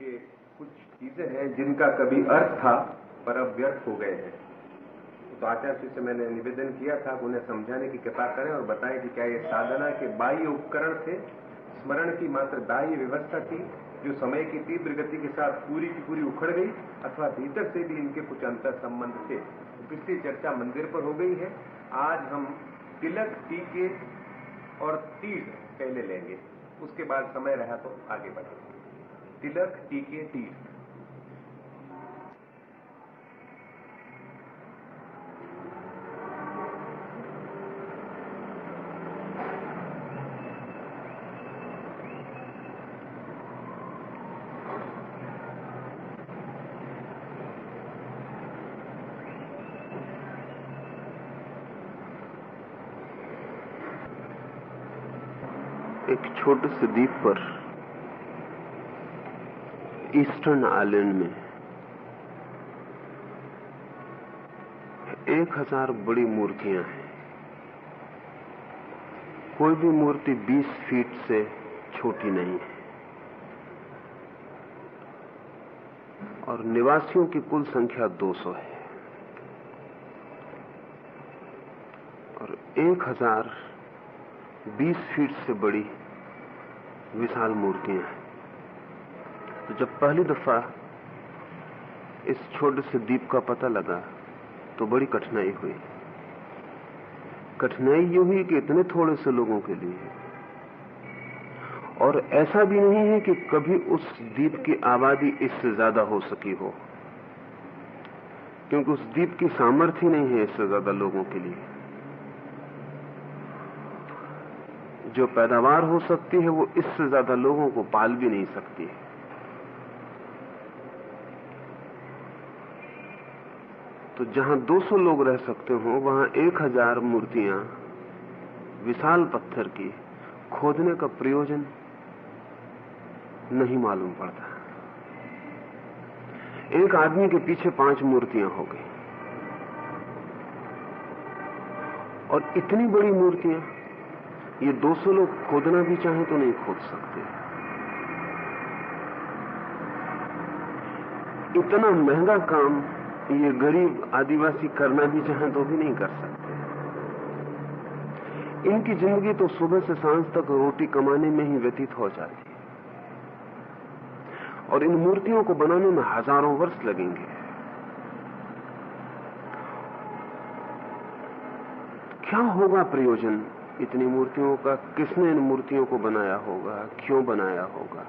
कि कुछ चीजें हैं जिनका कभी अर्थ था पर अब व्यर्थ हो गए हैं। तो आचार्य जी से मैंने निवेदन किया था कि उन्हें समझाने की कृपा करें और बताएं कि क्या ये साधना के बाह्य उपकरण थे, स्मरण की मात्र बाह्य व्यवस्था थी जो समय की तीव्र गति के साथ पूरी की पूरी उखड़ गई, अथवा भीतर से भी इनके कुछ अंतर संबंध थे। तो पिछली चर्चा मंदिर पर हो गई है। आज हम तिलक, टीके और तीर पहले लेंगे, उसके बाद समय रहा तो आगे बढ़ेंगे। तिलक, टीके, तीर। एक छोटे से द्वीप पर ईस्टर्न आइलैंड में 1000 बड़ी मूर्तियां हैं। कोई भी मूर्ति 20 फीट से छोटी नहीं है और निवासियों की कुल संख्या 200 है और 1000 20 फीट से बड़ी विशाल मूर्तियां हैं। तो जब पहली दफा इस छोटे से द्वीप का पता लगा तो बड़ी कठिनाई हुई। कठिनाई यूं हुई कि इतने थोड़े से लोगों के लिए, और ऐसा भी नहीं है कि कभी उस द्वीप की आबादी इससे ज्यादा हो सकी हो, क्योंकि उस द्वीप की सामर्थ्य नहीं है इससे ज्यादा लोगों के लिए। जो पैदावार हो सकती है वो इससे ज्यादा लोगों को पाल भी नहीं सकती है। तो जहां 200 लोग रह सकते हो वहां 1000 मूर्तियां विशाल पत्थर की खोदने का प्रयोजन नहीं मालूम पड़ता। एक आदमी के पीछे 5 मूर्तियां हो गई, और इतनी बड़ी मूर्तियां ये 200 लोग खोदना भी चाहें तो नहीं खोद सकते। इतना महंगा काम ये गरीब आदिवासी करना भी चाहें तो भी नहीं कर सकते। इनकी जिंदगी तो सुबह से सांझ तक रोटी कमाने में ही व्यतीत हो जाती है, और इन मूर्तियों को बनाने में हजारों वर्ष लगेंगे। क्या होगा प्रयोजन इतनी मूर्तियों का? किसने इन मूर्तियों को बनाया होगा? क्यों बनाया होगा?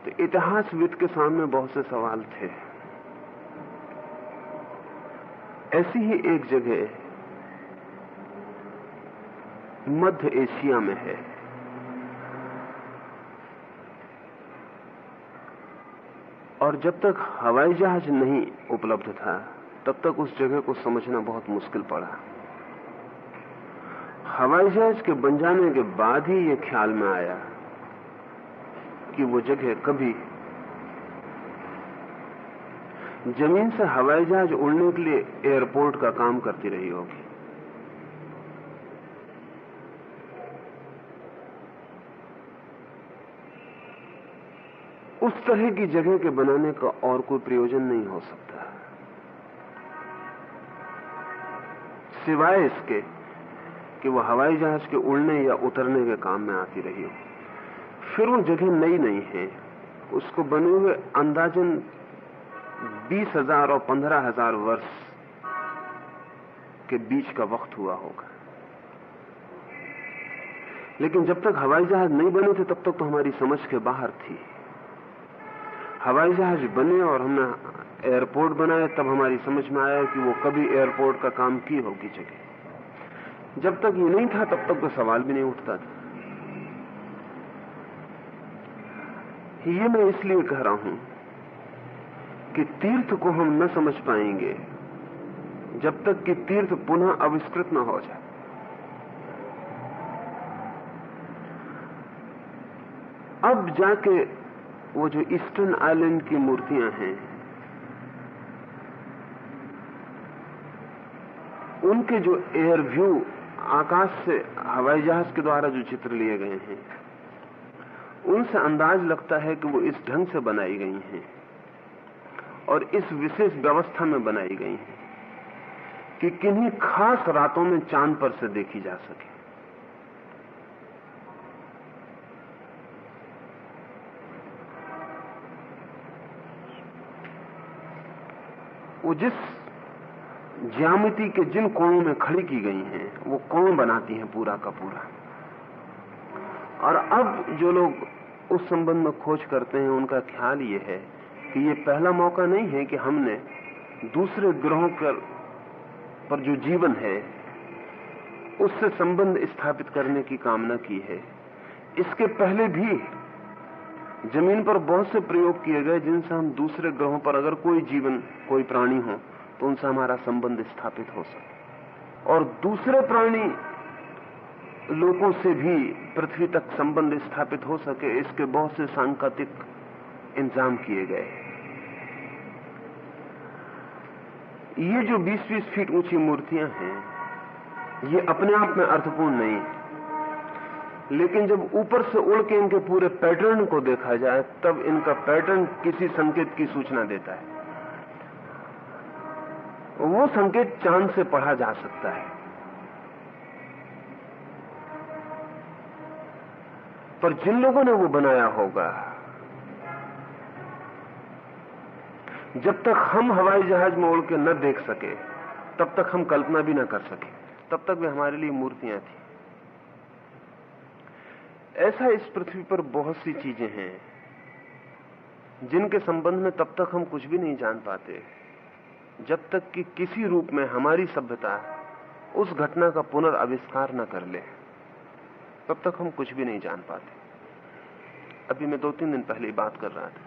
तो इतिहासविद के सामने बहुत से सवाल थे। ऐसी ही एक जगह मध्य एशिया में है, और जब तक हवाई जहाज नहीं उपलब्ध था तब तक उस जगह को समझना बहुत मुश्किल पड़ा। हवाई जहाज के बन जाने के बाद ही ये ख्याल में आया कि वो जगह कभी जमीन से हवाई जहाज उड़ने के लिए एयरपोर्ट का काम करती रही होगी। उस तरह की जगह के बनाने का और कोई प्रयोजन नहीं हो सकता सिवाय इसके कि वो हवाई जहाज के उड़ने या उतरने के काम में आती रही हो। फिर वो जगह नई नहीं है, उसको बने हुए अंदाजन 20,000 और 15,000 वर्ष के बीच का वक्त हुआ होगा। लेकिन जब तक हवाई जहाज नहीं बने थे तब तक तो हमारी समझ के बाहर थी। हवाई जहाज बने और हमने एयरपोर्ट बनाए तब हमारी समझ में आया कि वो कभी एयरपोर्ट का काम की होगी जगह। जब तक ये नहीं था तब तक तो सवाल भी नहीं उठता था। ये मैं इसलिए कह रहा हूं कि तीर्थ को हम न समझ पाएंगे जब तक कि तीर्थ पुनः आविष्कृत न हो जाए। अब जाके वो जो ईस्टर्न आइलैंड की मूर्तियां हैं उनके जो एयर व्यू, आकाश से हवाई जहाज के द्वारा जो चित्र लिए गए हैं, उनसे अंदाज लगता है कि वो इस ढंग से बनाई गई हैं और इस विशेष व्यवस्था में बनाई गई हैं कि किन्हीं खास रातों में चांद पर से देखी जा सके। वो जिस ज्यामिति के जिन कोणों में खड़ी की गई हैं, वो कोण बनाती हैं पूरा का पूरा। और अब जो लोग उस संबंध में खोज करते हैं, उनका ख्याल ये है कि ये पहला मौका नहीं है कि हमने दूसरे ग्रहों पर जो जीवन है उससे संबंध स्थापित करने की कामना की है। इसके पहले भी जमीन पर बहुत से प्रयोग किए गए जिनसे हम दूसरे ग्रहों पर अगर कोई जीवन, कोई प्राणी हो तो उनसे हमारा संबंध स्थापित हो सके, और दूसरे प्राणी लोगों से भी पृथ्वी तक संबंध स्थापित हो सके, इसके बहुत से सांकेतिक इंतजाम किए गए। ये जो 20-20 फीट ऊंची मूर्तियां हैं, ये अपने आप में अर्थपूर्ण नहीं है, लेकिन जब ऊपर से उड़ के इनके पूरे पैटर्न को देखा जाए तब इनका पैटर्न किसी संकेत की सूचना देता है। वो संकेत चांद से पढ़ा जा सकता है, पर जिन लोगों ने वो बनाया होगा, जब तक हम हवाई जहाज में उड़ के न देख सके तब तक हम कल्पना भी न कर सके, तब तक वे हमारे लिए मूर्तियां थी। ऐसा इस पृथ्वी पर बहुत सी चीजें हैं जिनके संबंध में तब तक हम कुछ भी नहीं जान पाते जब तक कि किसी रूप में हमारी सभ्यता उस घटना का पुनर्आविष्कार न कर ले, तब तक हम कुछ भी नहीं जान पाते। अभी मैं 2-3 दिन पहले ही बात कर रहा था,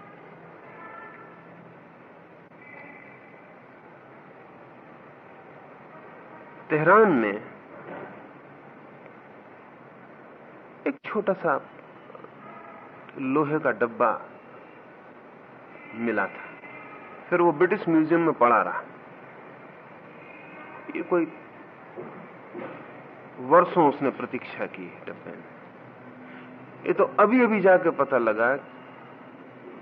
तेहरान में एक छोटा सा लोहे का डब्बा मिला था, फिर वो ब्रिटिश म्यूजियम में पड़ा रहा। ये कोई वर्षों उसने प्रतीक्षा की डब्बे में। ये तो अभी अभी जाके पता लगा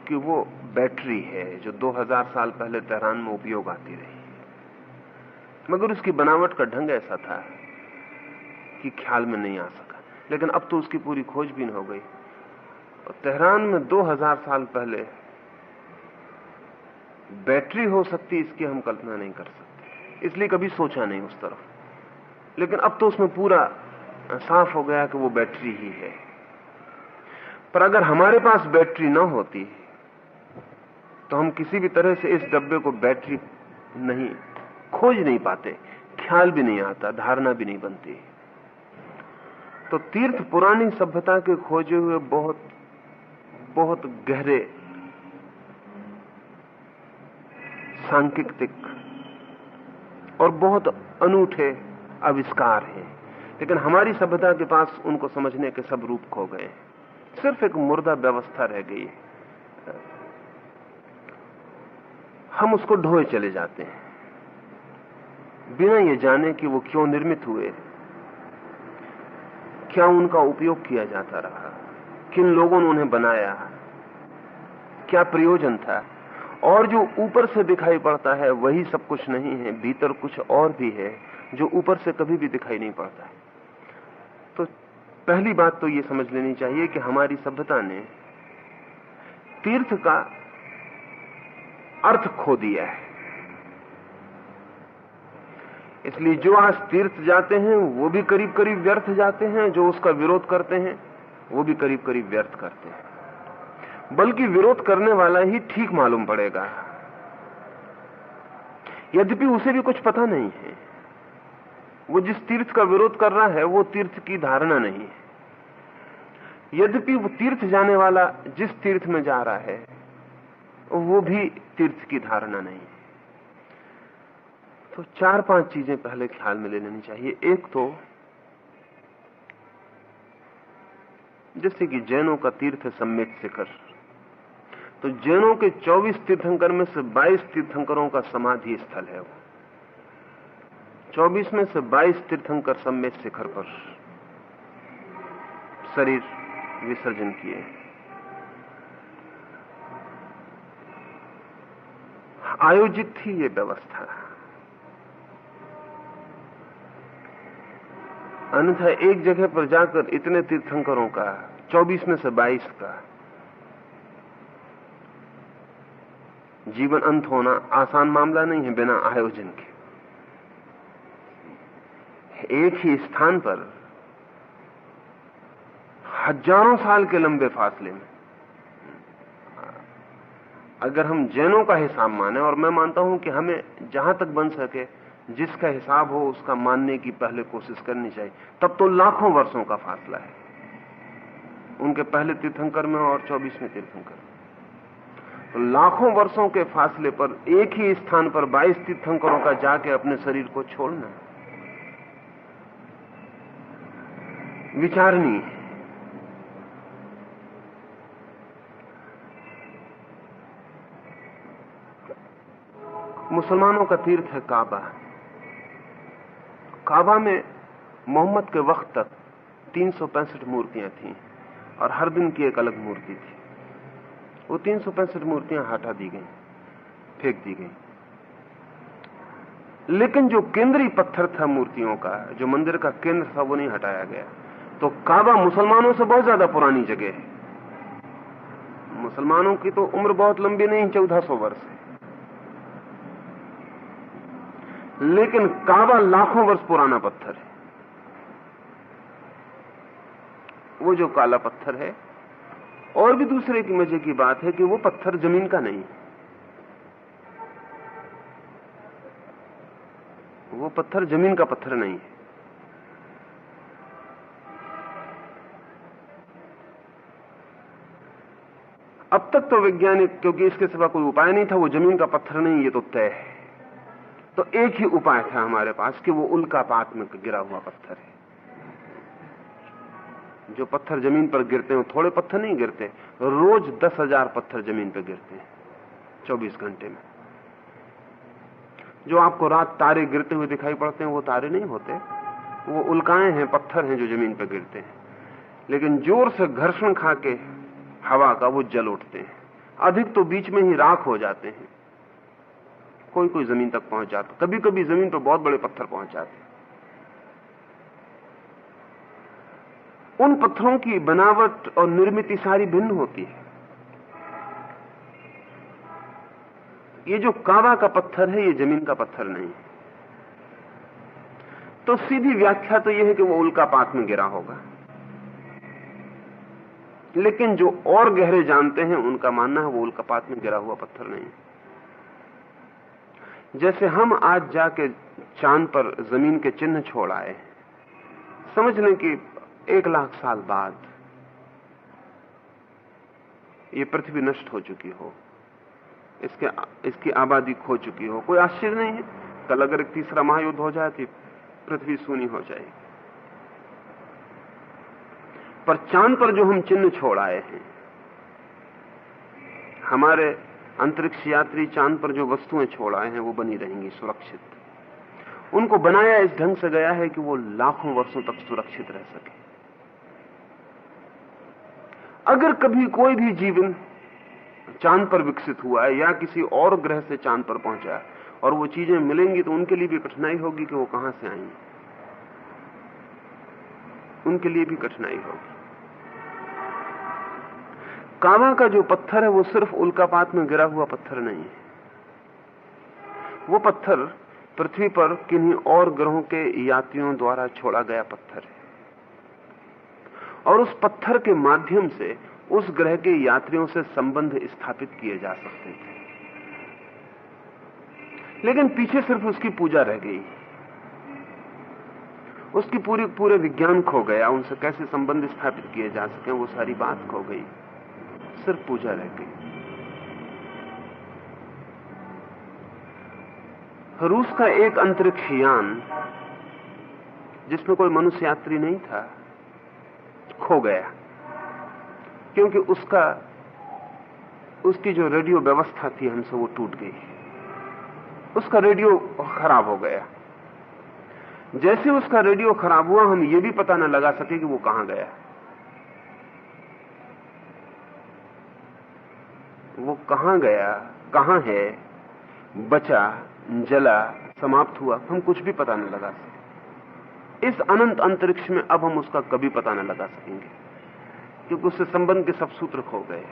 कि वो बैटरी है जो 2000 साल पहले तेहरान में उपयोग आती रही, मगर उसकी बनावट का ढंग ऐसा था कि ख्याल में नहीं आ सका। लेकिन अब तो उसकी पूरी खोजबीन हो गई, और तेहरान में 2000 साल पहले बैटरी हो सकती, इसकी हम कल्पना नहीं कर सकते, इसलिए कभी सोचा नहीं उस तरफ। लेकिन अब तो उसमें पूरा साफ हो गया कि वो बैटरी ही है। पर अगर हमारे पास बैटरी ना होती तो हम किसी भी तरह से इस डब्बे को बैटरी नहीं खोज नहीं पाते, ख्याल भी नहीं आता, धारणा भी नहीं बनती। तो तीर्थ पुरानी सभ्यता के खोजे हुए बहुत बहुत गहरे सांकेतिक और बहुत अनूठे आविष्कार हैं, लेकिन हमारी सभ्यता के पास उनको समझने के सब रूप खो गए। सिर्फ एक मुर्दा व्यवस्था रह गई है, हम उसको ढोए चले जाते हैं बिना ये जाने कि वो क्यों निर्मित हुए, क्या उनका उपयोग किया जाता रहा, किन लोगों ने उन्हें बनाया, क्या प्रयोजन था। और जो ऊपर से दिखाई पड़ता है वही सब कुछ नहीं है, भीतर कुछ और भी है जो ऊपर से कभी भी दिखाई नहीं पड़ता है। तो पहली बात तो ये समझ लेनी चाहिए कि हमारी सभ्यता ने तीर्थ का अर्थ खो दिया है। इसलिए जो आज तीर्थ जाते हैं वो भी करीब करीब व्यर्थ जाते हैं, जो उसका विरोध करते हैं वो भी करीब करीब व्यर्थ करते हैं। बल्कि विरोध करने वाला ही ठीक मालूम पड़ेगा, यद्यपि उसे भी कुछ पता नहीं है। वो जिस तीर्थ का विरोध कर रहा है वो तीर्थ की धारणा नहीं है, यद्यपि वो तीर्थ जाने वाला जिस तीर्थ में जा रहा है वो भी तीर्थ की धारणा नहीं है। तो 4-5 चीजें पहले ख्याल में ले लेनी चाहिए। एक तो जैसे कि जैनों का तीर्थ है सम्मेत शिखर, तो जैनों के 24 तीर्थंकर में से 22 तीर्थंकरों का समाधि स्थल है। वो 24 में से 22 तीर्थंकर सम्मेत शिखर पर शरीर विसर्जन किए। आयोजित थी ये व्यवस्था। अन्यथा एक जगह पर जाकर इतने तीर्थंकरों का 24 में से 22 का जीवन अंत होना आसान मामला नहीं है बिना आयोजन के। एक ही स्थान पर हजारों साल के लंबे फासले में, अगर हम जैनों का हिसाब माने, और मैं मानता हूं कि हमें जहां तक बन सके जिसका हिसाब हो उसका मानने की पहले कोशिश करनी चाहिए, तब तो लाखों वर्षों का फासला है उनके पहले तीर्थंकर में और 24वें तीर्थंकर में। तो लाखों वर्षों के फासले पर एक ही स्थान पर 22 तीर्थंकरों का जाके अपने शरीर को छोड़ना विचारणीय है। मुसलमानों का तीर्थ है काबा। काबा में मोहम्मद के वक्त तक 365 मूर्तियां थीं और हर दिन की एक अलग मूर्ति थी। वो 365 मूर्तियां हटा दी गई, फेंक दी गई, लेकिन जो केंद्रीय पत्थर था मूर्तियों का, जो मंदिर का केंद्र था, वो नहीं हटाया गया। तो काबा मुसलमानों से बहुत ज्यादा पुरानी जगह है। मुसलमानों की तो उम्र बहुत लंबी नहीं, 1400 वर्ष है, लेकिन काबा लाखों वर्ष पुराना पत्थर है। वो जो काला पत्थर है, और भी दूसरे की मजे की बात है कि वो पत्थर जमीन का नहीं है। वो पत्थर जमीन का पत्थर नहीं है। अब तक तो वैज्ञानिक, क्योंकि इसके सिवा कोई उपाय नहीं था, वो जमीन का पत्थर नहीं, ये तो तय है। तो एक ही उपाय था हमारे पास कि वो उल्कापात में गिरा हुआ पत्थर है। जो पत्थर जमीन पर गिरते हैं, थोड़े पत्थर नहीं गिरते, रोज 10,000 पत्थर जमीन पर गिरते हैं 24 घंटे में। जो आपको रात तारे गिरते हुए दिखाई पड़ते हैं, वो तारे नहीं होते, वो उल्काएं हैं, पत्थर हैं जो जमीन पर गिरते हैं। लेकिन जोर से घर्षण खा के हवा का वो जल उठते हैं। अधिक तो बीच में ही राख हो जाते हैं, कोई कोई जमीन तक पहुंच जाता, कभी कभी जमीन पर बहुत बड़े पत्थर पहुंच जाते। उन पत्थरों की बनावट और निर्मिति सारी भिन्न होती है। ये जो काबा का पत्थर है, ये जमीन का पत्थर नहीं है। तो सीधी व्याख्या तो यह है कि वो उल्कापात में गिरा होगा। लेकिन जो और गहरे जानते हैं, उनका मानना है वो उल्कापात में गिरा हुआ पत्थर नहीं। जैसे हम आज जाके चांद पर जमीन के चिन्ह छोड़ आए, समझ लें कि 1,00,000 साल बाद ये पृथ्वी नष्ट हो चुकी हो, इसकी आबादी खो चुकी हो, कोई आश्चर्य नहीं है। कल अगर एक तीसरा महायुद्ध हो जाए तो पृथ्वी सूनी हो जाएगी। पर चांद पर जो हम चिन्ह छोड़ आए हैं, हमारे अंतरिक्ष यात्री चांद पर जो वस्तुएं छोड़ आए हैं, वो बनी रहेंगी सुरक्षित। उनको बनाया इस ढंग से गया है कि वो लाखों वर्षों तक सुरक्षित रह सके। अगर कभी कोई भी जीवन चांद पर विकसित हुआ है या किसी और ग्रह से चांद पर पहुंचा है और वो चीजें मिलेंगी, तो उनके लिए भी कठिनाई होगी कि वो कहां से आएंगी, उनके लिए भी कठिनाई होगी। काबा का जो पत्थर है, वो सिर्फ उल्कापात में गिरा हुआ पत्थर नहीं है। वो पत्थर पृथ्वी पर किन्हीं और ग्रहों के यात्रियों द्वारा छोड़ा गया पत्थर है, और उस पत्थर के माध्यम से उस ग्रह के यात्रियों से संबंध स्थापित किए जा सकते थे। लेकिन पीछे सिर्फ उसकी पूजा रह गई, उसकी पूरे विज्ञान खो गया। उनसे कैसे संबंध स्थापित किए जा सके, वो सारी बात खो गई, सिर्फ पूजा रह गई। रूस का एक अंतरिक्ष यान, जिसमें कोई मनुष्य यात्री नहीं था, खो गया, क्योंकि उसकी जो रेडियो व्यवस्था थी हमसे वो टूट गई। उसका रेडियो खराब हो गया। जैसे उसका रेडियो खराब हुआ, हम ये भी पता न लगा सके कि वो कहां गया। वो कहां गया, कहां है, बचा, जला, समाप्त हुआ, हम कुछ भी पता न लगा सके। इस अनंत अंतरिक्ष में अब हम उसका कभी पता न लगा सकेंगे, क्योंकि उससे संबंध के सब सूत्र खो गए।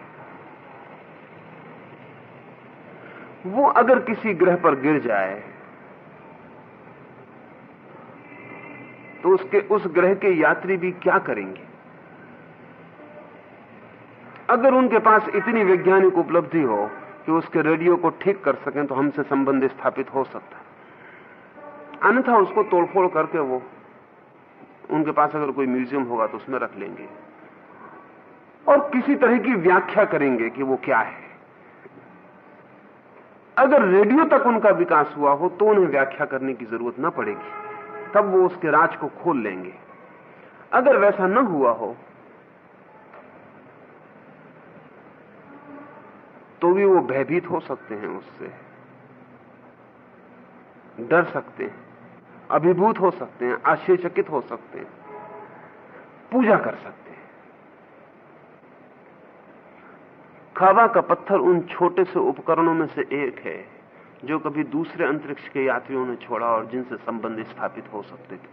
वो अगर किसी ग्रह पर गिर जाए तो उस ग्रह के यात्री भी क्या करेंगे? अगर उनके पास इतनी वैज्ञानिक उपलब्धि हो कि उसके रेडियो को ठीक कर सकें तो हमसे संबंध स्थापित हो सकता है। अन्यथा उसको तोड़फोड़ करके वो उनके पास अगर कोई म्यूजियम होगा तो उसमें रख लेंगे और किसी तरह की व्याख्या करेंगे कि वो क्या है। अगर रेडियो तक उनका विकास हुआ हो तो उन्हें व्याख्या करने की जरूरत न पड़ेगी, तब वो उसके राज को खोल लेंगे। अगर वैसा न हुआ हो तो भी वो भयभीत हो सकते हैं, उससे डर सकते हैं, अभिभूत हो सकते हैं, आश्चर्यचकित हो सकते हैं, पूजा कर सकते हैं। खाबा का पत्थर उन छोटे से उपकरणों में से एक है जो कभी दूसरे अंतरिक्ष के यात्रियों ने छोड़ा और जिनसे संबंध स्थापित हो सकते थे।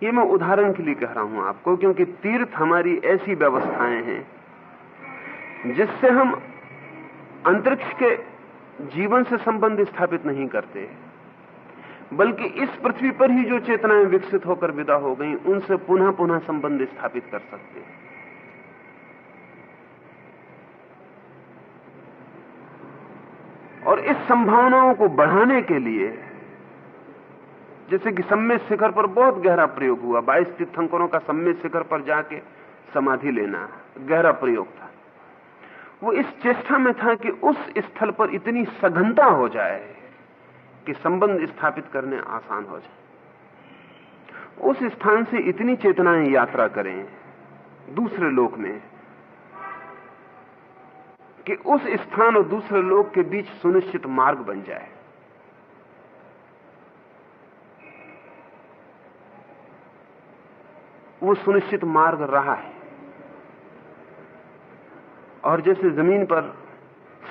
ये मैं उदाहरण के लिए कह रहा हूं आपको, क्योंकि तीर्थ हमारी ऐसी व्यवस्थाएं हैं जिससे हम अंतरिक्ष के जीवन से संबंध स्थापित नहीं करते, बल्कि इस पृथ्वी पर ही जो चेतनाएं विकसित होकर विदा हो गई उनसे पुनः पुनः संबंध स्थापित कर सकते हैं। और इस संभावनाओं को बढ़ाने के लिए, जैसे कि सम्मेद शिखर पर बहुत गहरा प्रयोग हुआ, 22 तीर्थंकरों का सम्मेद शिखर पर जाके समाधि लेना गहरा प्रयोग था। वो इस चेष्टा में था कि उस स्थल पर इतनी सघनता हो जाए कि संबंध स्थापित करने आसान हो जाए। उस स्थान से इतनी चेतनाएं यात्रा करें दूसरे लोक में कि उस स्थान और दूसरे लोक के बीच सुनिश्चित मार्ग बन जाए। वो सुनिश्चित मार्ग रहा है। और जैसे जमीन पर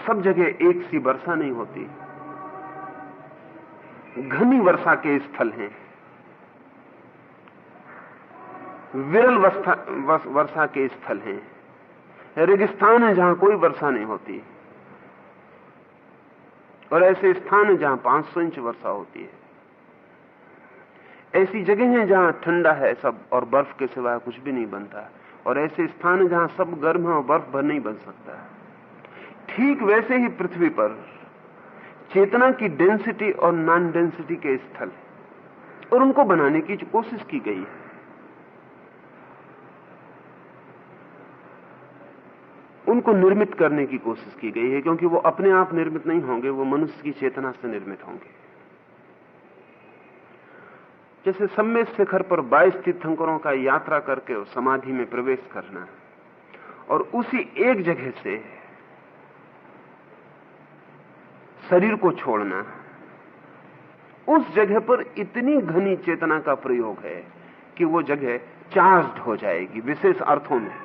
सब जगह एक सी वर्षा नहीं होती, घनी वर्षा के स्थल हैं, विरल वर्षा के स्थल हैं, रेगिस्तान है जहां कोई वर्षा नहीं होती, और ऐसे स्थान है जहां 500 इंच वर्षा होती है। ऐसी जगह हैं जहां ठंडा है सब और बर्फ के सिवाय कुछ भी नहीं बनता, और ऐसे स्थान है जहां सब गर्म है और बर्फ भर नहीं बन सकता। ठीक वैसे ही पृथ्वी पर चेतना की डेंसिटी और नॉन डेंसिटी के स्थल, और उनको बनाने की कोशिश की गई है। उनको निर्मित करने की कोशिश की गई है, क्योंकि वो अपने आप निर्मित नहीं होंगे, वो मनुष्य की चेतना से निर्मित होंगे। जैसे सम्मेद शिखर पर 22 तीर्थंकरों का यात्रा करके उस समाधि में प्रवेश करना और उसी एक जगह से शरीर को छोड़ना, उस जगह पर इतनी घनी चेतना का प्रयोग है कि वो जगह चार्ज्ड हो जाएगी विशेष अर्थों में,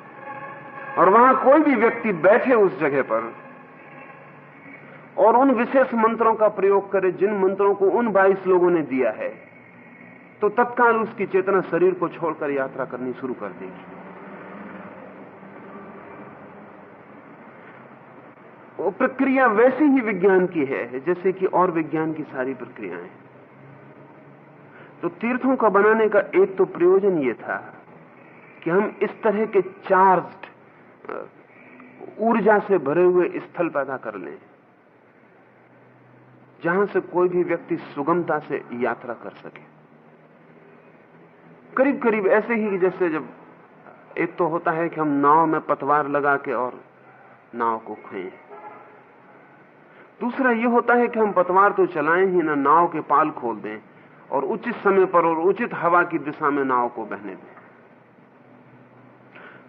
और वहां कोई भी व्यक्ति बैठे उस जगह पर और उन विशेष मंत्रों का प्रयोग करे जिन मंत्रों को उन 22 लोगों ने दिया है, तो तत्काल उसकी चेतना शरीर को छोड़कर यात्रा करनी शुरू कर देगी। वो प्रक्रिया वैसी ही विज्ञान की है जैसे कि और विज्ञान की सारी प्रक्रियाएं। तो तीर्थों का बनाने का एक तो प्रयोजन ये था कि हम इस तरह के चार्ज्ड ऊर्जा से भरे हुए स्थल पैदा कर लें जहां से कोई भी व्यक्ति सुगमता से यात्रा कर सके। करीब करीब ऐसे ही जैसे जब एक तो होता है कि हम नाव में पतवार लगा के और नाव को खें, दूसरा यह होता है कि हम पतवार तो चलाएं ही ना, नाव के पाल खोल दें और उचित समय पर और उचित हवा की दिशा में नाव को बहने दें।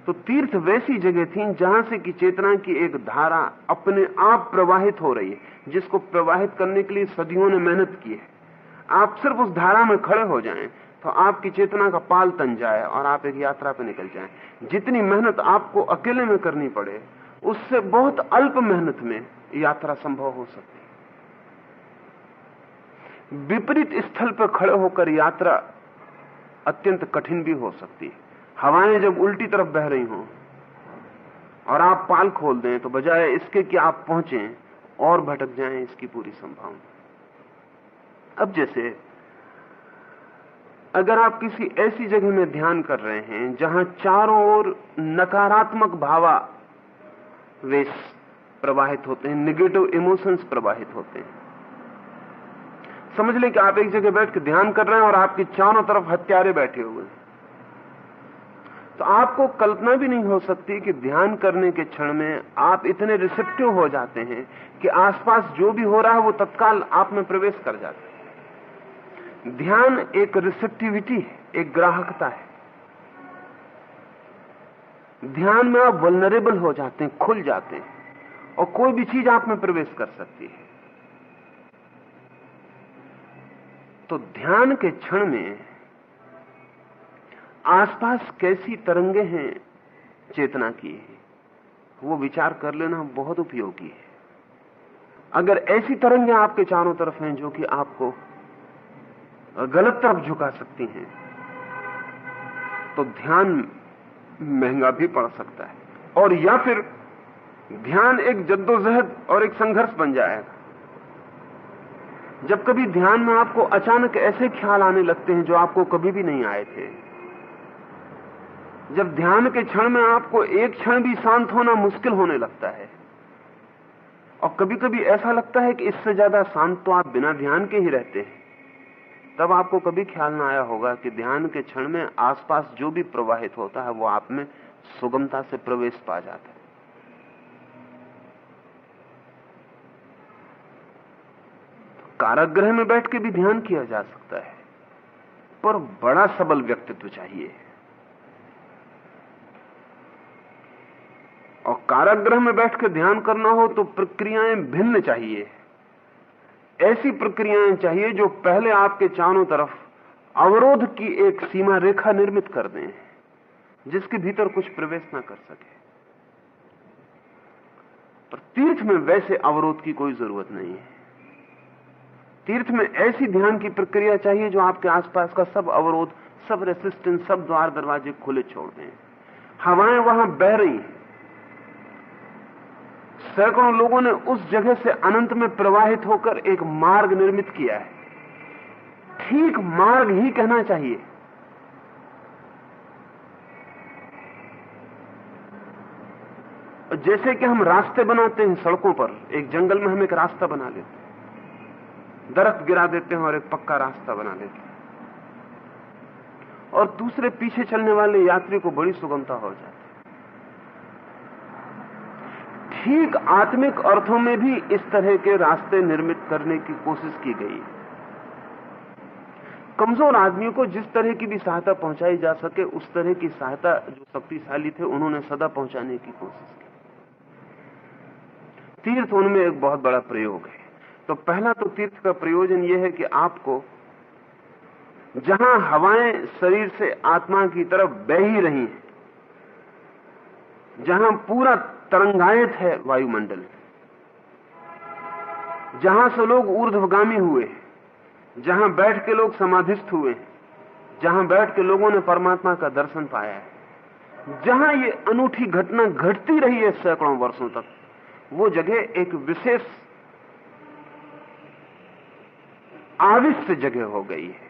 तो तीर्थ वैसी जगह थी जहां से कि चेतना की एक धारा अपने आप प्रवाहित हो रही है, जिसको प्रवाहित करने के लिए सदियों ने मेहनत की है। आप सिर्फ उस धारा में खड़े हो जाएं तो आपकी चेतना का पाल तन जाए और आप एक यात्रा पर निकल जाएं। जितनी मेहनत आपको अकेले में करनी पड़े, उससे बहुत अल्प मेहनत में यात्रा संभव हो सकती है। विपरीत स्थल पर खड़े होकर यात्रा अत्यंत कठिन भी हो सकती है। हवाएं जब उल्टी तरफ बह रही हों और आप पाल खोल दें तो बजाय इसके कि आप पहुंचें और भटक जाएं, इसकी पूरी संभावना। अब जैसे अगर आप किसी ऐसी जगह में ध्यान कर रहे हैं जहां चारों ओर नकारात्मक भावावेश प्रवाहित होते हैं, नेगेटिव इमोशंस प्रवाहित होते हैं। समझ लें कि आप एक जगह बैठ के ध्यान कर रहे हैं और आपके चारों तरफ हत्यारे बैठे हुए हैं, तो आपको कल्पना भी नहीं हो सकती कि ध्यान करने के क्षण में आप इतने रिसेप्टिव हो जाते हैं कि आसपास जो भी हो रहा है वो तत्काल आप में प्रवेश कर जाता है। ध्यान एक रिसेप्टिविटी है, एक ग्राहकता है। ध्यान में आप वल्नरेबल हो जाते हैं, खुल जाते हैं और कोई भी चीज आप में प्रवेश कर सकती है। तो ध्यान के क्षण में आसपास कैसी तरंगे हैं चेतना की, वो विचार कर लेना बहुत उपयोगी है। अगर ऐसी तरंगे आपके चारों तरफ हैं जो कि आपको गलत तरफ झुका सकती हैं, तो ध्यान महंगा भी पड़ सकता है। और या फिर ध्यान एक जद्दोजहद और एक संघर्ष बन जाएगा। जब कभी ध्यान में आपको अचानक ऐसे ख्याल आने लगते हैं जो आपको कभी भी नहीं आए थे, जब ध्यान के क्षण में आपको एक क्षण भी शांत होना मुश्किल होने लगता है, और कभी कभी ऐसा लगता है कि इससे ज्यादा शांत तो आप बिना ध्यान के ही रहते हैं, तब आपको कभी ख्याल ना आया होगा कि ध्यान के क्षण में आसपास जो भी प्रवाहित होता है वो आप में सुगमता से प्रवेश पा जाता है। कारागृह में बैठ के भी ध्यान किया जा सकता है, पर बड़ा सबल व्यक्तित्व चाहिए। और कारागृह में बैठ के ध्यान करना हो तो प्रक्रियाएं भिन्न चाहिए। ऐसी प्रक्रियाएं चाहिए जो पहले आपके चारों तरफ अवरोध की एक सीमा रेखा निर्मित कर दें, जिसके भीतर कुछ प्रवेश ना कर सके। पर तीर्थ में वैसे अवरोध की कोई जरूरत नहीं है। तीर्थ में ऐसी ध्यान की प्रक्रिया चाहिए जो आपके आसपास का सब अवरोध, सब रेसिस्टेंस, सब द्वार दरवाजे खुले छोड़ दें। हवाएं वहां बह रही हैं, सैकड़ों लोगों ने उस जगह से अनंत में प्रवाहित होकर एक मार्ग निर्मित किया है। ठीक मार्ग ही कहना चाहिए। जैसे कि हम रास्ते बनाते हैं सड़कों पर, एक जंगल में हम एक रास्ता बना लेते हैं, दरख्त गिरा देते हैं और एक पक्का रास्ता बना लेते हैं, और दूसरे पीछे चलने वाले यात्री को बड़ी सुगमता हो जाती है। ठीक आत्मिक अर्थों में भी इस तरह के रास्ते निर्मित करने की कोशिश की गई। कमजोर आदमियों को जिस तरह की भी सहायता पहुंचाई जा सके, उस तरह की सहायता जो शक्तिशाली थे उन्होंने सदा पहुंचाने की कोशिश की। तीर्थ उनमें एक बहुत बड़ा प्रयोग है। तो पहला तो तीर्थ का प्रयोजन यह है कि आपको जहां हवाएं शरीर से आत्मा की तरफ बह ही रही हैं, जहां पूरा तरंगायत है वायुमंडल, जहां से लोग ऊर्ध्वगामी हुए, जहां बैठ के लोग समाधिस्थ हुए, जहां बैठ के लोगों ने परमात्मा का दर्शन पाया है, जहां ये अनूठी घटना घटती रही है सैकड़ों वर्षों तक, वो जगह एक विशेष आविष्ट जगह हो गई है।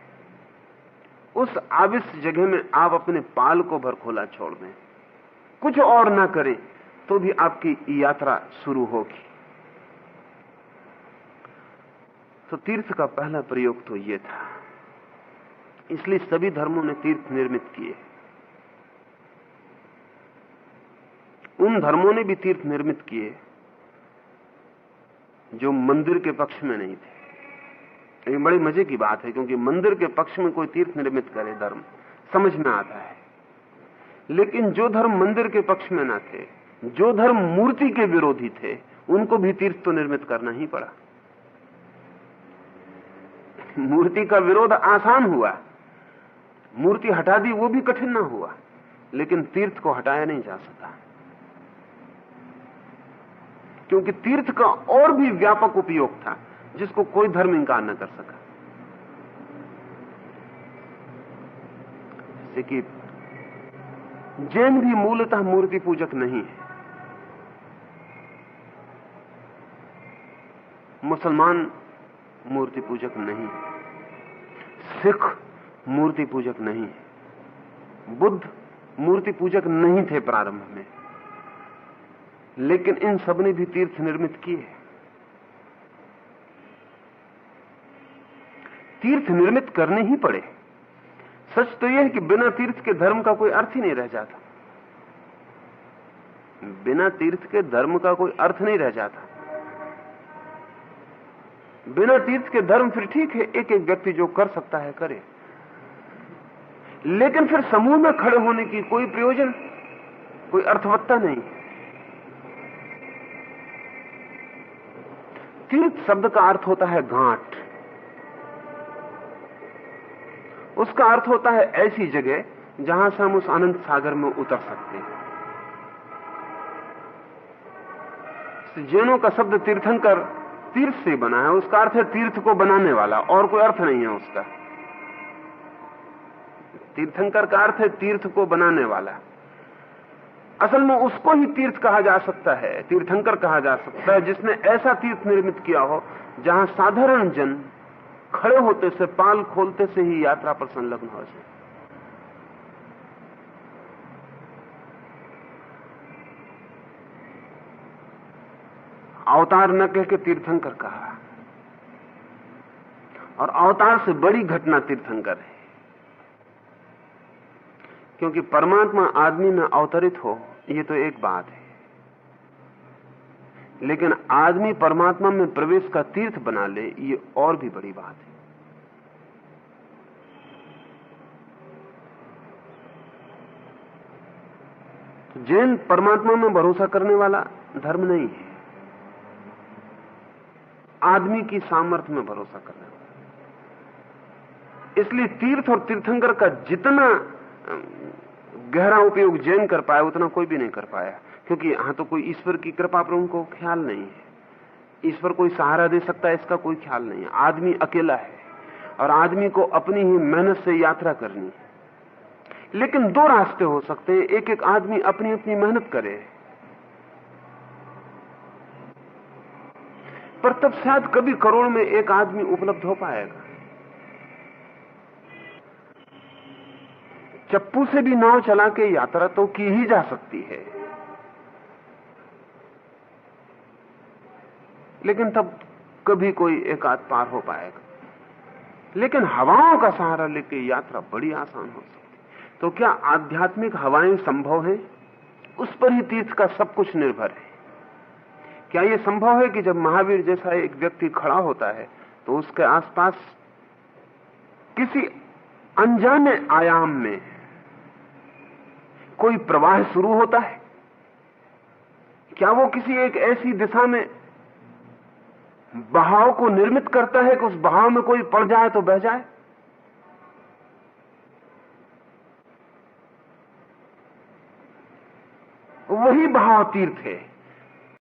उस आविष्ट जगह में आप अपने पाल को भर खोला छोड़ दें, कुछ और ना करें तो भी आपकी यात्रा शुरू होगी। तो तीर्थ का पहला प्रयोग तो यह था। इसलिए सभी धर्मों ने तीर्थ निर्मित किए। उन धर्मों ने भी तीर्थ निर्मित किए जो मंदिर के पक्ष में नहीं थे। ये बड़ी मजे की बात है, क्योंकि मंदिर के पक्ष में कोई तीर्थ निर्मित करे धर्म समझ में आता है, लेकिन जो धर्म मंदिर के पक्ष में ना थे, जो धर्म मूर्ति के विरोधी थे, उनको भी तीर्थ तो निर्मित करना ही पड़ा। मूर्ति का विरोध आसान हुआ, मूर्ति हटा दी वो भी कठिन ना हुआ, लेकिन तीर्थ को हटाया नहीं जा सका, क्योंकि तीर्थ का और भी व्यापक उपयोग था जिसको कोई धर्म इंकार न कर सका। जैसे कि जैन भी मूलतः मूर्ति पूजक नहीं है, मुसलमान मूर्ति पूजक नहीं, सिख मूर्ति पूजक नहीं, बुद्ध मूर्ति पूजक नहीं थे प्रारंभ में, लेकिन इन सब ने भी तीर्थ निर्मित किए। तीर्थ निर्मित करने ही पड़े। सच तो यह है कि बिना तीर्थ के धर्म का कोई अर्थ ही नहीं रह जाता। बिना तीर्थ के धर्म का कोई अर्थ नहीं रह जाता। बिना तीर्थ के धर्म फिर ठीक है, एक एक व्यक्ति जो कर सकता है करे, लेकिन फिर समूह में खड़े होने की कोई प्रयोजन, कोई अर्थवत्ता नहीं। तीर्थ शब्द का अर्थ होता है घाट। उसका अर्थ होता है ऐसी जगह जहां से हम उस अनंत सागर में उतर सकते हैं। जैनों का शब्द तीर्थंकर तीर्थ से बना है, उसका अर्थ है तीर्थ को बनाने वाला, और कोई अर्थ नहीं है उसका। तीर्थंकर का अर्थ है तीर्थ को बनाने वाला। असल में उसको ही तीर्थ कहा जा सकता है, तीर्थंकर कहा जा सकता है, जिसने ऐसा तीर्थ निर्मित किया हो जहां साधारण जन खड़े होते से, पाल खोलते से ही यात्रा पर संलग्न हो जाए। अवतार न कह के तीर्थंकर कहा, और अवतार से बड़ी घटना तीर्थंकर है, क्योंकि परमात्मा आदमी में अवतरित हो ये तो एक बात है, लेकिन आदमी परमात्मा में प्रवेश का तीर्थ बना ले ये और भी बड़ी बात है। जैन परमात्मा में भरोसा करने वाला धर्म नहीं है, आदमी की सामर्थ्य में भरोसा करने वाला। इसलिए तीर्थ और तीर्थंकर का जितना गहरा उपयोग जैन कर पाया उतना कोई भी नहीं कर पाया, क्योंकि यहां तो कोई ईश्वर की कृपा पर उनको ख्याल नहीं है। ईश्वर कोई सहारा दे सकता है इसका कोई ख्याल नहीं है। आदमी अकेला है और आदमी को अपनी ही मेहनत से यात्रा करनी है। लेकिन दो रास्ते हो सकते हैं, एक एक आदमी अपनी अपनी मेहनत करे, पर तब शायद कभी करोड़ में एक आदमी उपलब्ध हो पाएगा। चप्पू से भी नाव चला के यात्रा तो की ही जा सकती है, लेकिन तब कभी कोई एक आध पार हो पाएगा। लेकिन हवाओं का सहारा लेके यात्रा बड़ी आसान हो सकती। तो क्या आध्यात्मिक हवाएं संभव हैं? उस पर ही तीर्थ का सब कुछ निर्भर है। क्या यह संभव है कि जब महावीर जैसा एक व्यक्ति खड़ा होता है तो उसके आसपास किसी अनजाने आयाम में कोई प्रवाह शुरू होता है? क्या वो किसी एक ऐसी दिशा में बहाव को निर्मित करता है कि उस बहाव में कोई पड़ जाए तो बह जाए? वही बहाव तीर्थ है।